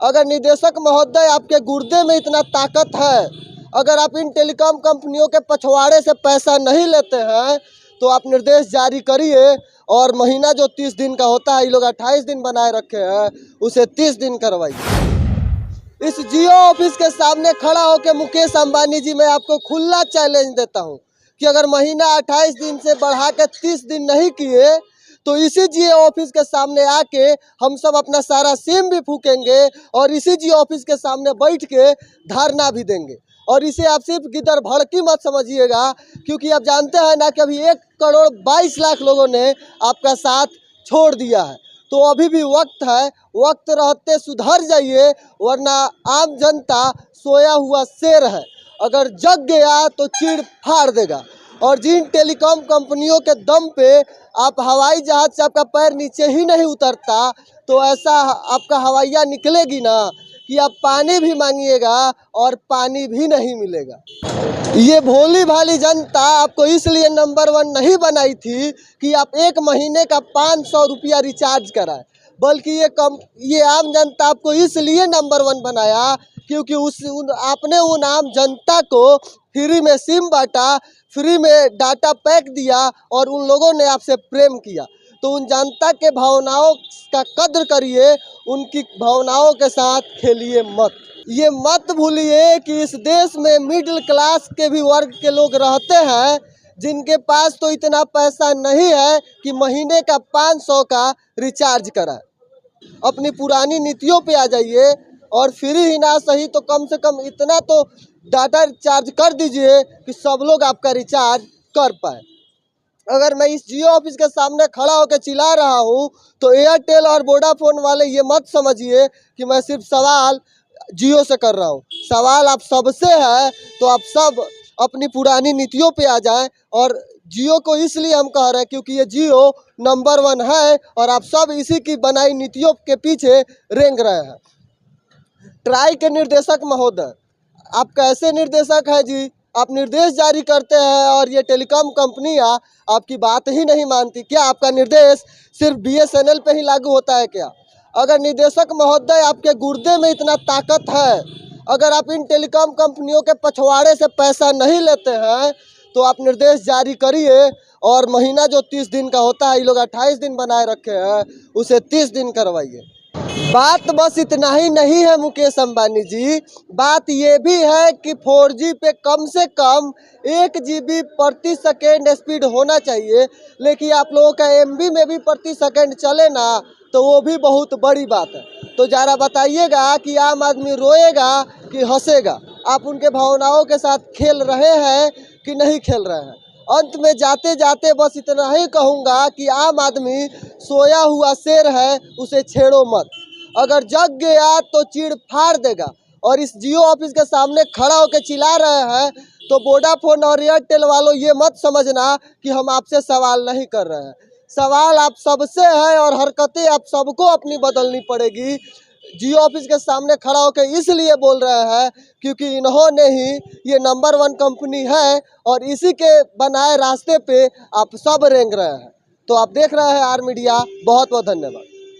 अगर निदेशक महोदय आपके गुर्दे में इतना ताकत है, अगर आप इन टेलीकॉम कंपनियों के पछवाड़े से पैसा नहीं लेते हैं तो आप निर्देश जारी करिए और महीना जो 30 दिन का होता है, ये लोग 28 दिन बनाए रखे हैं, उसे 30 दिन करवाइए। इस जियो ऑफिस के सामने खड़ा होकर मुकेश अंबानी जी, मैं आपको खुला चैलेंज देता हूं कि अगर महीना 28 दिन से बढ़ा के 30 दिन नहीं किए तो इसी जियो ऑफिस के सामने आके हम सब अपना सारा सिम भी फूकेंगे और इसी जियो ऑफिस के सामने बैठ के धरना भी देंगे। और इसे आप सिर्फ गिदर भड़की मत समझिएगा, क्योंकि आप जानते हैं ना कि अभी 1,22,00,000 लोगों ने आपका साथ छोड़ दिया है। तो अभी भी वक्त है, वक्त रहते सुधर जाइए, वरना आम जनता सोया हुआ शेर है, अगर जग गया तो चीड़ फाड़ देगा। और जिन टेलीकॉम कंपनियों के दम पे आप हवाई जहाज से आपका पैर नीचे ही नहीं उतरता, तो ऐसा आपका हवाइया निकलेगी ना कि आप पानी भी मांगिएगा और पानी भी नहीं मिलेगा। ये भोली भाली जनता आपको इसलिए नंबर 1 नहीं बनाई थी कि आप 1 महीने का 500 रुपया रिचार्ज कराएं, बल्कि ये आम जनता आपको इसलिए नंबर 1 बनाया क्योंकि आपने उन आम जनता को फ्री में सिम बांटा, फ्री में डाटा पैक दिया और उन लोगों ने आपसे प्रेम किया। तो उन जनता के भावनाओं का कद्र करिए, उनकी भावनाओं के साथ खेलिए मत। ये मत भूलिए कि इस देश में मिडिल क्लास के भी वर्ग के लोग रहते हैं, जिनके पास तो इतना पैसा नहीं है कि महीने का 500 का रिचार्ज कराए। अपनी पुरानी नीतियों पे आ जाइए और फ्री ही ना सही तो कम से कम इतना तो डाटा रिचार्ज कर दीजिए कि सब लोग आपका रिचार्ज कर पाए। अगर मैं इस जियो ऑफिस के सामने खड़ा होकर चिल्ला रहा हूँ तो एयरटेल और वोडाफोन वाले ये मत समझिए कि मैं सिर्फ सवाल जियो से कर रहा हूँ। सवाल आप सबसे है, तो आप सब अपनी पुरानी नीतियों पे आ जाएं। और जियो को इसलिए हम कह रहे हैं क्योंकि ये जियो नंबर 1 है और आप सब इसी की बनाई नीतियों के पीछे रेंग रहे हैं। ट्राई के निदेशक महोदय, आप कैसे निदेशक है जी? आप निर्देश जारी करते हैं और ये टेलीकॉम कंपनियां आपकी बात ही नहीं मानती। क्या आपका निर्देश सिर्फ BSNL पे ही लागू होता है क्या? अगर निदेशक महोदय आपके गुर्दे में इतना ताकत है, अगर आप इन टेलीकॉम कंपनियों के पछवाड़े से पैसा नहीं लेते हैं तो आप निर्देश जारी करिए और महीना जो 30 दिन का होता है, ये लोग 28 दिन बनाए रखे हैं, उसे 30 दिन करवाइए। बात बस इतना ही नहीं है मुकेश अंबानी जी, बात ये भी है कि 4G पे कम से कम 1 GB प्रति सेकेंड स्पीड होना चाहिए। लेकिन आप लोगों का MB में भी प्रति सेकेंड चले ना, तो वो भी बहुत बड़ी बात है। तो जरा बताइएगा कि आम आदमी रोएगा कि हंसेगा? आप उनके भावनाओं के साथ खेल रहे हैं कि नहीं खेल रहे हैं? अंत में जाते जाते बस इतना ही कहूँगा कि आम आदमी सोया हुआ शेर है, उसे छेड़ो मत, अगर जग गया तो चीड़ फाड़ देगा। और इस जियो ऑफिस के सामने खड़ा होकर चिल्ला रहे हैं तो वोडाफोन और एयरटेल वालों ये मत समझना कि हम आपसे सवाल नहीं कर रहे हैं। सवाल आप सबसे है और हरकतें आप सबको अपनी बदलनी पड़ेगी। जियो ऑफिस के सामने खड़ा होकर इसलिए बोल रहे हैं क्योंकि इन्होंने ही ये नंबर 1 कंपनी है और इसी के बनाए रास्ते पे आप सब रेंग रहे हैं। तो आप देख रहे हैं आर मीडिया। बहुत बहुत धन्यवाद।